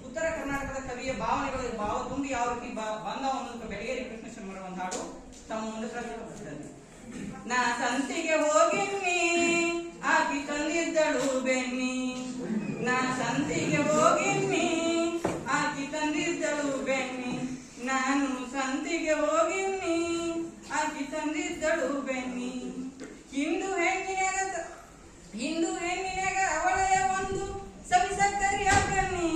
ಉತ್ತರ ಕರ್ನಾಟಕದ ಕವಿಯ ಭಾವನೆಗಳು ಭಾವ ತುಂಬಿ ಯಾವ ರೀತಿ ಬಂದವ ಅನ್ನೋದಕ್ಕೆ ಬೆಳಗೇರಿ ಕೃಷ್ಣೇಶ್ವರ ಮಾಡುವ ಒಂದು ಹಾಡು ತಮ್ಮ ಮುಂದೆ ಪ್ರಸ್ತುತಪಡಿಸಿದ್ದಾರೆ. ನಾ ಸಂತಿಗೆ ಹೋಗಿನ್ನಿ ಆಕಿ ತಂದಿದ್ದಳು ಬೆನ್ನಿ, ನಾ ಸಂತಿಗೆ ಹೋಗಿನ್ನಿ ಆಕಿ ತಂದಿದ್ದಳು ಬೆನ್ನಿ, ನಾನು ಸಂತಿಗೆ ಹೋಗಿನ್ನಿ ಆಕಿ ತಂದಿದ್ದಳು ಬೆನ್ನಿ. ಹಿಂದೂ ಹೆಣ್ಣಿನಾಗ ಅವಳೆಯ ಒಂದು ಸವಿ ಸಕ್ಕರಿಯ ಕಣ್ಣಿ,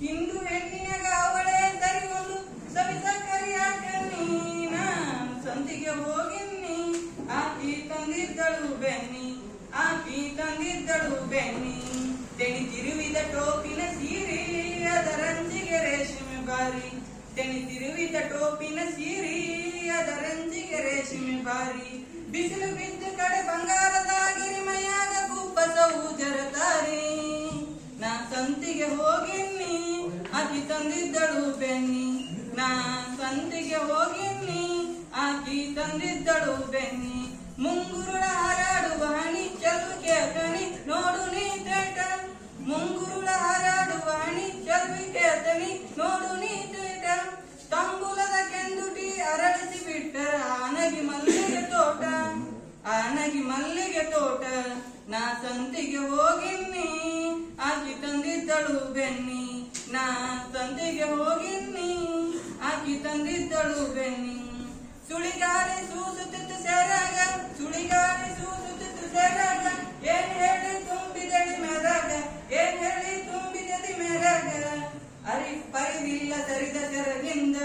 ಹಿಂದೂ ಹೆಣ್ಣಿನಾಗ ಅವಳೇ ಸರಿ ಒಂದು ಸವಿ ಸಕ್ಕರಿಯ ಕಣ್ಣಿ, ನಾನು ಸಂತಿಗೆ ಹೋಗಿನ್ನಿ ಆಕಿ ತಂದಿದ್ದಳು ಬೆನ್ನಿ, ಆಕಿ ತಂದಿದ್ದಳು ಬೆನ್ನಿ. ತೆನಿ ತಿರುವಿದ ಟೋಪಿನ ಸೀರೆ ಅದರಂಜಿಗೆ ರೇಷ್ಮೆ ಬಾರಿ, ತೆನಿ ತಿರುವಿದ ಟೋಪಿನ ಸೀರೆ ಅದರಂಜಿಗೆ ರೇಷ್ಮೆ ಬಾರಿ. ಬಿಸಿಲು ಬಿದ್ದ ಕಡೆ ಬಂಗಾರದಾಗಿರಿ ಮೈಯಾಗ ಕುಪ್ಪಸವು ಜರತಾರಿ, ನಾ ಸಂತಿಗೆ ಹೋಗಿನ್ನಿ ಆಕಿ ತಂದಿದ್ದಳು ಬೆನ್ನಿ, ನಾ ಸಂತಿಗೆ ಹೋಗಿನ್ನಿ ಆಕಿ ತಂದಿದ್ದಳು ಬೆನ್ನಿ. ಮುಂಗುರುಳ ಹಾರಾಡುವ ಹಣಿ ಚಲುವಿಕೆ ಕಣಿ ನೋಡು ನೀ ತೇಟ, ಮುಂಗುರುಳ ಹಾರಾಡುವ ಹಣಿ ಚಲುವಿಕೆ ತನಿ ನೋಡು ನೀ ತೇಟ. ತಂಬುಲದ ಕೆಂದುಟಿ ಅರಳಿಸಿ ಬಿಟ್ಟರ ಆನಗಿ ಮಲ್ಲಿಗೆ ತೋಟ, ಆನಗಿ ಮಲ್ಲಿಗೆ ತೋಟ. ನಾ ಸಂತಿಗೆ ಹೋಗಿನ್ನಿ ಆಕಿ ತಂದಿದ್ದಳು ಬೆನ್ನಿ, ನಾ ಸಂತಿಗೆ ಹೋಗಿನ್ನಿ ಆಕಿ ತಂದಿದ್ದಳು ಬೆನ್ನಿ. ಸುಳಿಗಾಲಿ ಸೂಸುತ್ತಿತ್ತು ಸೆರಗ, ಸುಳಿಗಾಲಿ ಸೂಸುತ್ತಿತ್ತು ಸೆರಗ, ಏನ್ ಹೇಳಿ ತುಂಬಿದಡಿ ಮೆರಗ, ಏನ್ ಹೇಳಿ ತುಂಬಿದಡಿ ಮೆರಗ. ಪರಿವಿಲ್ಲ ಸರಿದ ಸೆರಗಿಂದ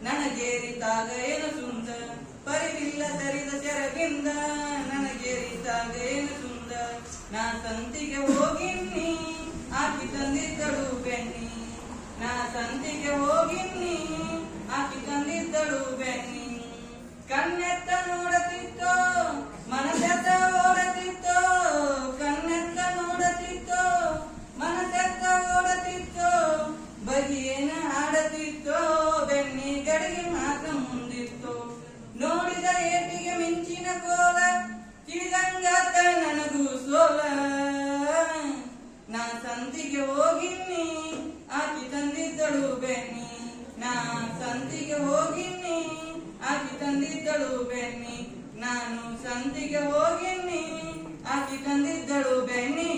ನನಗೇರಿತಾಗ ಏನು ಸುಂದ, ಪರಿವಿಲ್ಲ ಸರಿದ ಸೆರಗಿಂದ ನನಗೇರಿತಾಗ ಏನು ಸುಂದ. ನಾ ಸಂತಿಗೆ ಹೋಗಿನ್ನಿ ಆಕಿ ತಂದಿದ್ದಳು ಬೆನ್ನಿ, ನಾ ಸಂತಿಗೆ ಹೋಗಿನ್ನಿ ಆಕಿ ತಂದಿದ್ದಳು ಬೆನ್ನಿ. ಕಣ್ಣೆತ್ತ ನೋಡತಿತ್ತೋ ಮನಸೆತ್ತ ಓಡತಿತ್ತೋ, ಕಣ್ಣೆತ್ತ ನೋಡತಿತ್ತೋ ಮನಸೆತ್ತ ಓಡತಿತ್ತೋ, ಬಗೆಯೇನ ಹಾಡತಿತ್ತೋ ಬೆನ್ನಿ ಗಡಿಗೆ ಮಾತ್ರ ಮುಂದಿತ್ತೋ. ನೋಡಿದ ಏಟಿಗೆ ಮಿಂಚಿನ ಕೋಲ ತಿಳಿದಂಗಾತ ನನಗೂ ಸೋಲ, ನಾ ಸಂತಿಗೆ ಹೋಗಿನ್ನಿ ಆಕಿ ತಂದಿದ್ದಳು ಬೆನ್ನಿ, ನಾ ಸಂತಿಗೆ ಹೋಗಿನ್ನಿ ಆಕಿ ತಂದಿದ್ದಳು ಬೆನ್ನಿ, ನಾನು ಸಂತಿಗೆ ಹೋಗಿನ್ನಿ ಆಕಿ ತಂದಿದ್ದಳು ಬೆನ್ನಿ.